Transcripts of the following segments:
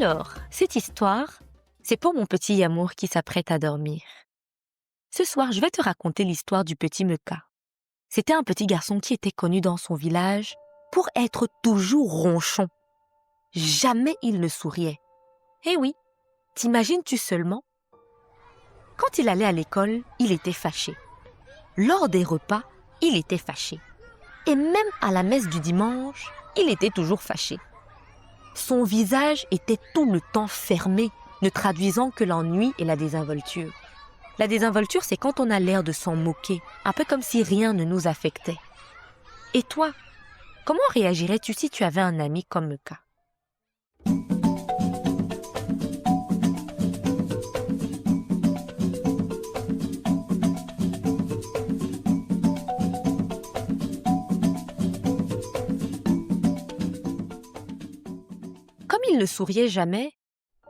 Alors, cette histoire, c'est pour mon petit Yamour qui s'apprête à dormir. Ce soir, je vais te raconter l'histoire du petit Meka. C'était un petit garçon qui était connu dans son village pour être toujours ronchon. Jamais il ne souriait. Eh oui, t'imagines-tu seulement? Quand il allait à l'école, il était fâché. Lors des repas, il était fâché. Et même à la messe du dimanche, il était toujours fâché. Son visage était tout le temps fermé, ne traduisant que l'ennui et la désinvolture. La désinvolture, c'est quand on a l'air de s'en moquer, un peu comme si rien ne nous affectait. Et toi, comment réagirais-tu si tu avais un ami comme Meka? Comme il ne souriait jamais,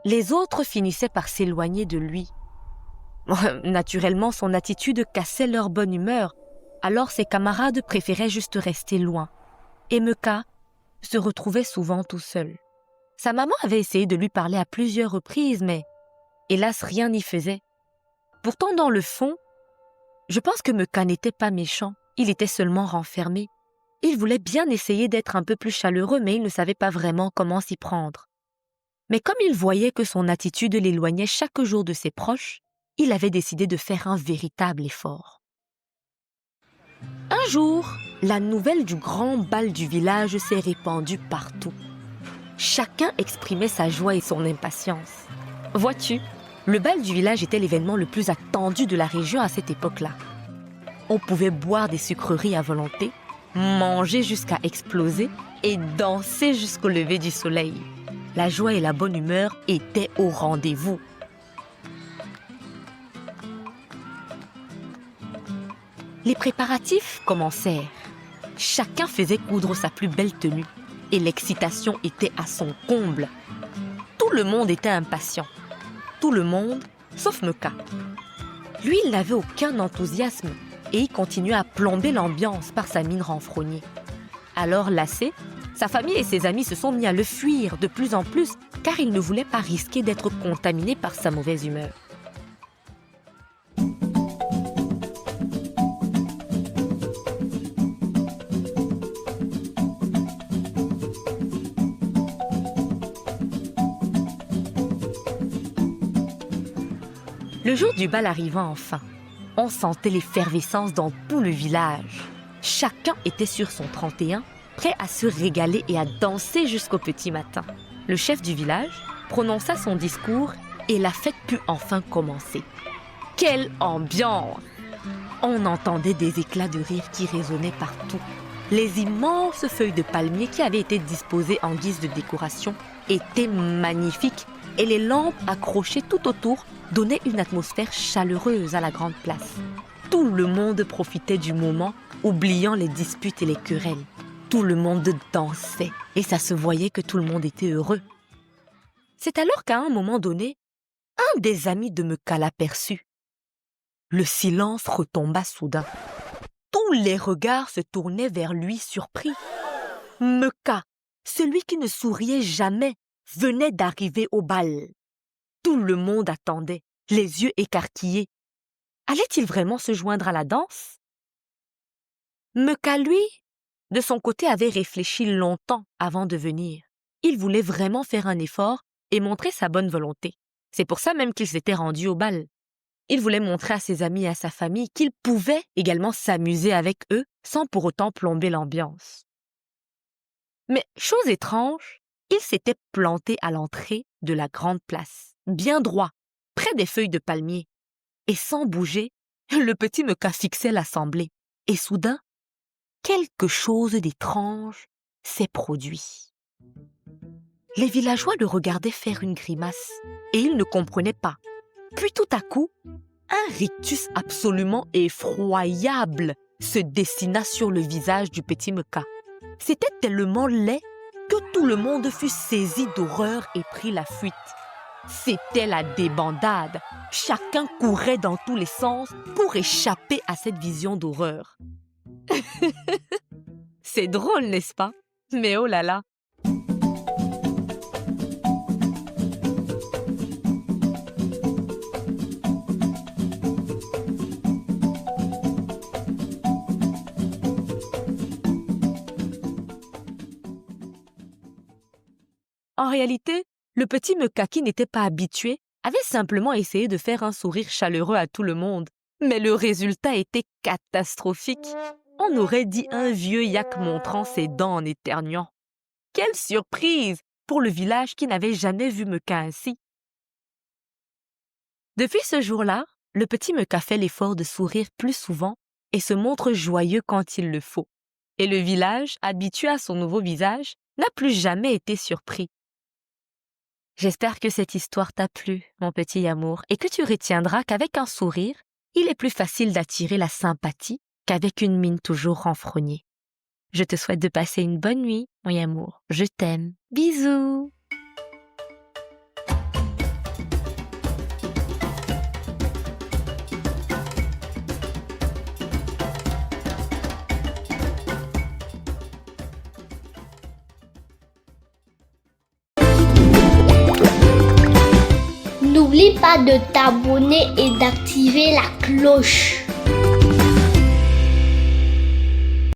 les autres finissaient par s'éloigner de lui. Naturellement, son attitude cassait leur bonne humeur, alors ses camarades préféraient juste rester loin. Et Meka se retrouvait souvent tout seul. Sa maman avait essayé de lui parler à plusieurs reprises, mais hélas, rien n'y faisait. Pourtant, dans le fond, je pense que Meka n'était pas méchant, il était seulement renfermé. Il voulait bien essayer d'être un peu plus chaleureux, mais il ne savait pas vraiment comment s'y prendre. Mais comme il voyait que son attitude l'éloignait chaque jour de ses proches, il avait décidé de faire un véritable effort. Un jour, la nouvelle du grand bal du village s'est répandue partout. Chacun exprimait sa joie et son impatience. Vois-tu, le bal du village était l'événement le plus attendu de la région à cette époque-là. On pouvait boire des sucreries à volonté, manger jusqu'à exploser et danser jusqu'au lever du soleil. La joie et la bonne humeur étaient au rendez-vous. Les préparatifs commencèrent. Chacun faisait coudre sa plus belle tenue et l'excitation était à son comble. Tout le monde était impatient. Tout le monde, sauf Meka. Lui, il n'avait aucun enthousiasme et il continuait à plomber l'ambiance par sa mine renfrognée. Alors, lassé, sa famille et ses amis se sont mis à le fuir de plus en plus car ils ne voulaient pas risquer d'être contaminés par sa mauvaise humeur. Le jour du bal arrivant enfin, on sentait l'effervescence dans tout le village. Chacun était sur son 31, prêt à se régaler et à danser jusqu'au petit matin. Le chef du village prononça son discours et la fête put enfin commencer. Quelle ambiance! On entendait des éclats de rire qui résonnaient partout. Les immenses feuilles de palmier qui avaient été disposées en guise de décoration étaient magnifiques et les lampes accrochées tout autour donnaient une atmosphère chaleureuse à la grande place. Tout le monde profitait du moment, oubliant les disputes et les querelles. Tout le monde dansait et ça se voyait que tout le monde était heureux. C'est alors qu'à un moment donné, un des amis de Meka l'aperçut. Le silence retomba soudain. Tous les regards se tournaient vers lui surpris. Meka, celui qui ne souriait jamais, venait d'arriver au bal. Tout le monde attendait, les yeux écarquillés. Allait-il vraiment se joindre à la danse? Meka, lui, de son côté, avait réfléchi longtemps avant de venir. Il voulait vraiment faire un effort et montrer sa bonne volonté. C'est pour ça même qu'il s'était rendu au bal. Il voulait montrer à ses amis et à sa famille qu'il pouvait également s'amuser avec eux sans pour autant plomber l'ambiance. Mais, chose étrange, il s'était planté à l'entrée de la grande place, bien droit, près des feuilles de palmier. Et sans bouger, le petit Meka fixait l'assemblée. Et soudain, quelque chose d'étrange s'est produit. Les villageois le regardaient faire une grimace et ils ne comprenaient pas. Puis tout à coup, un rictus absolument effroyable se dessina sur le visage du petit Meka. C'était tellement laid que tout le monde fut saisi d'horreur et prit la fuite. C'était la débandade. Chacun courait dans tous les sens pour échapper à cette vision d'horreur. C'est drôle, n'est-ce pas? Mais oh là là! En réalité, le petit Meka qui n'était pas habitué avait simplement essayé de faire un sourire chaleureux à tout le monde. Mais le résultat était catastrophique. On aurait dit un vieux yak montrant ses dents en éternuant. Quelle surprise pour le village qui n'avait jamais vu Meka ainsi. Depuis ce jour-là, le petit Meka fait l'effort de sourire plus souvent et se montre joyeux quand il le faut. Et le village, habitué à son nouveau visage, n'a plus jamais été surpris. J'espère que cette histoire t'a plu, mon petit amour, et que tu retiendras qu'avec un sourire, il est plus facile d'attirer la sympathie qu'avec une mine toujours renfrognée. Je te souhaite de passer une bonne nuit, mon amour. Je t'aime. Bisous! N'oublie pas de t'abonner et d'activer la cloche.